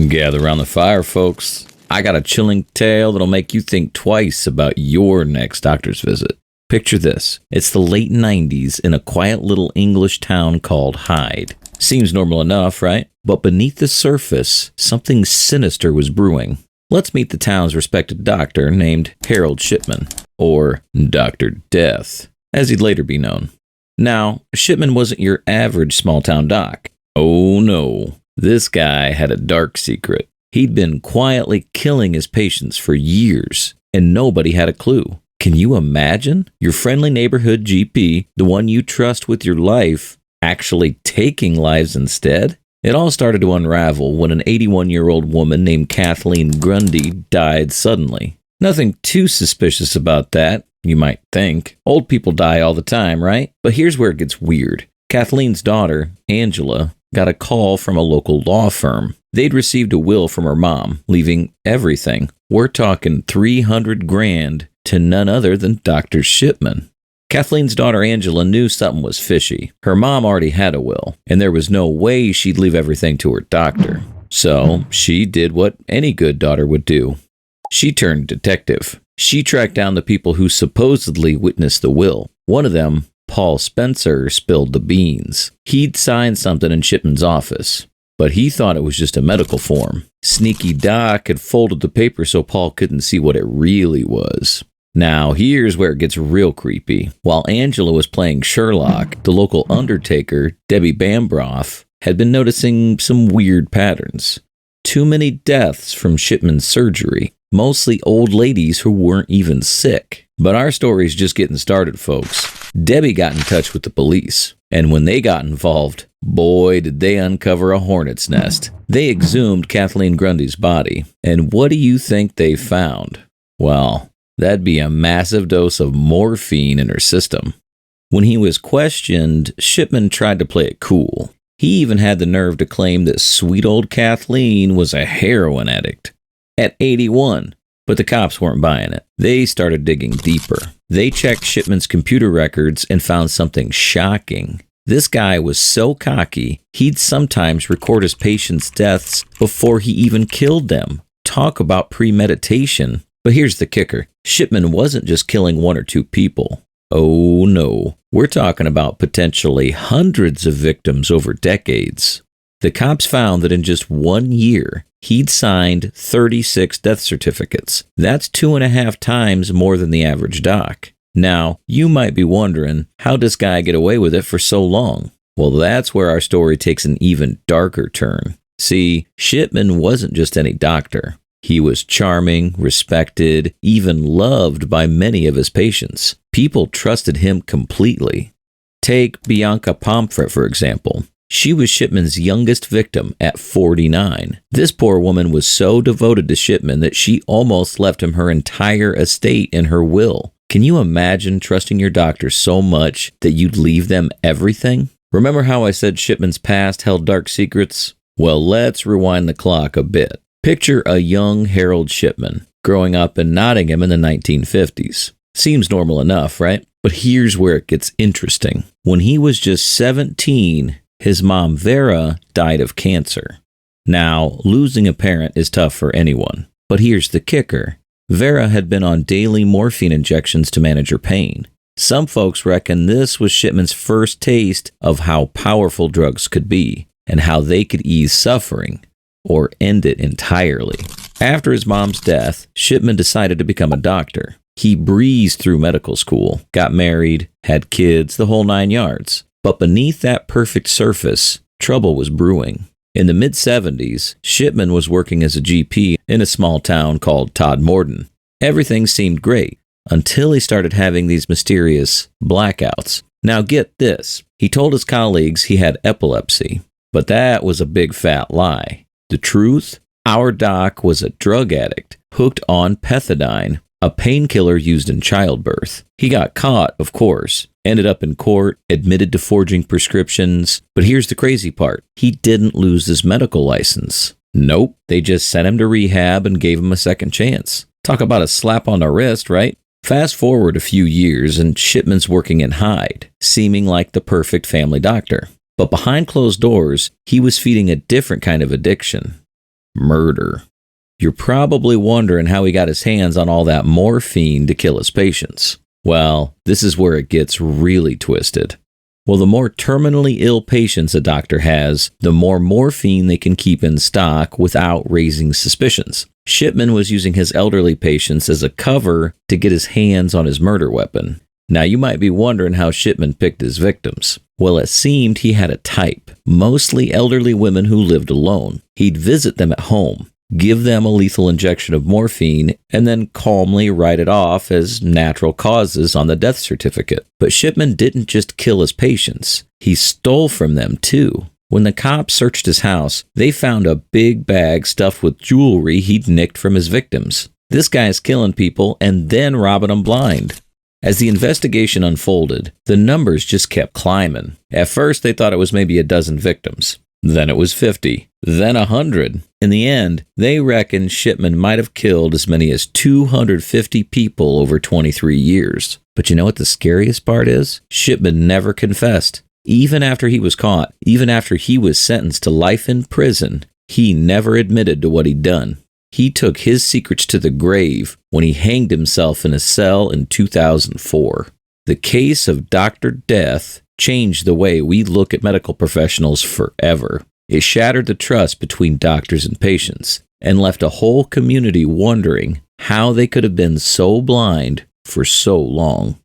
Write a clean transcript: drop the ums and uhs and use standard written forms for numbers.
Gather around the fire, folks. I got a chilling tale that'll make you think twice about your next doctor's visit. Picture this. It's the late 90s in a quiet little English town called Hyde. Seems normal enough, right? But beneath the surface, something sinister was brewing. Let's meet the town's respected doctor named Harold Shipman, or Dr. Death, as he'd later be known. Now, Shipman wasn't your average small-town doc. Oh no, this guy had a dark secret. He'd been quietly killing his patients for years, and nobody had a clue. Can you imagine your friendly neighborhood GP, the one you trust with your life, actually taking lives instead? It all started to unravel when an 81-year-old woman named Kathleen Grundy died suddenly. Nothing too suspicious about that, you might think. Old people die all the time, right? But here's where it gets weird. Kathleen's daughter, Angela, got a call from a local law firm. They'd received a will from her mom, leaving everything. We're talking $300,000 to none other than Dr. Shipman. Kathleen's daughter Angela knew something was fishy. Her mom already had a will, and there was no way she'd leave everything to her doctor. So she did what any good daughter would do. She turned detective. She tracked down the people who supposedly witnessed the will. One of them, Paul Spencer, spilled the beans. He'd signed something in Shipman's office, but he thought it was just a medical form. Sneaky Doc had folded the paper so Paul couldn't see what it really was. Now, here's where it gets real creepy. While Angela was playing Sherlock, the local undertaker, Debbie Bambroff, had been noticing some weird patterns. Too many deaths from Shipman's surgery, mostly old ladies who weren't even sick. But our story's just getting started, folks. Debbie got in touch with the police, and when they got involved, boy, did they uncover a hornet's nest. They exhumed Kathleen Grundy's body, and what do you think they found? Well, that'd be a massive dose of morphine in her system. When he was questioned, Shipman tried to play it cool. He even had the nerve to claim that sweet old Kathleen was a heroin addict at 81. But the cops weren't buying it. They started digging deeper. They checked Shipman's computer records and found something shocking. This guy was so cocky, he'd sometimes record his patients' deaths before he even killed them. Talk about premeditation. But here's the kicker. Shipman wasn't just killing one or two people. Oh no, we're talking about potentially hundreds of victims over decades. The cops found that in just 1 year, he'd signed 36 death certificates. That's 2.5 times more than the average doc. Now, you might be wondering, how does this guy get away with it for so long? Well, that's where our story takes an even darker turn. See, Shipman wasn't just any doctor. He was charming, respected, even loved by many of his patients. People trusted him completely. Take Bianca Pomfret, for example. She was Shipman's youngest victim at 49. This poor woman was so devoted to Shipman that she almost left him her entire estate in her will. Can you imagine trusting your doctor so much that you'd leave them everything? Remember how I said Shipman's past held dark secrets? Well, let's rewind the clock a bit. Picture a young Harold Shipman growing up in Nottingham in the 1950s. Seems normal enough, right? But here's where it gets interesting. When he was just 17, his mom, Vera, died of cancer. Now, losing a parent is tough for anyone. But here's the kicker. Vera had been on daily morphine injections to manage her pain. Some folks reckon this was Shipman's first taste of how powerful drugs could be and how they could ease suffering or end it entirely. After his mom's death, Shipman decided to become a doctor. He breezed through medical school, got married, had kids, the whole 9 yards. But beneath that perfect surface, trouble was brewing. In the mid-70s, Shipman was working as a GP in a small town called Todmorden. Everything seemed great until he started having these mysterious blackouts. Now get this, he told his colleagues he had epilepsy, but that was a big fat lie. The truth? Our doc was a drug addict hooked on pethidine, a painkiller used in childbirth. He got caught, of course, ended up in court, admitted to forging prescriptions. But here's the crazy part. He didn't lose his medical license. Nope, they just sent him to rehab and gave him a second chance. Talk about a slap on the wrist, right? Fast forward a few years and Shipman's working in Hyde, seeming like the perfect family doctor. But behind closed doors, he was feeding a different kind of addiction. murder. You're probably wondering how he got his hands on all that morphine to kill his patients. Well, this is where it gets really twisted. Well, the more terminally ill patients a doctor has, the more morphine they can keep in stock without raising suspicions. Shipman was using his elderly patients as a cover to get his hands on his murder weapon. Now, you might be wondering how Shipman picked his victims. Well, it seemed he had a type, mostly elderly women who lived alone. He'd visit them at home, give them a lethal injection of morphine, and then calmly write it off as natural causes on the death certificate. But Shipman didn't just kill his patients. He stole from them, too. When the cops searched his house, they found a big bag stuffed with jewelry he'd nicked from his victims. This guy's killing people and then robbing them blind. As the investigation unfolded, the numbers just kept climbing. At first, they thought it was maybe a dozen victims. Then it was 50. Then 100. In the end, they reckoned Shipman might have killed as many as 250 people over 23 years. But you know what the scariest part is? Shipman never confessed. Even after he was caught, even after he was sentenced to life in prison, he never admitted to what he'd done. He took his secrets to the grave when he hanged himself in a cell in 2004. The case of Dr. Death changed the way we look at medical professionals forever. It shattered the trust between doctors and patients and left a whole community wondering how they could have been so blind for so long.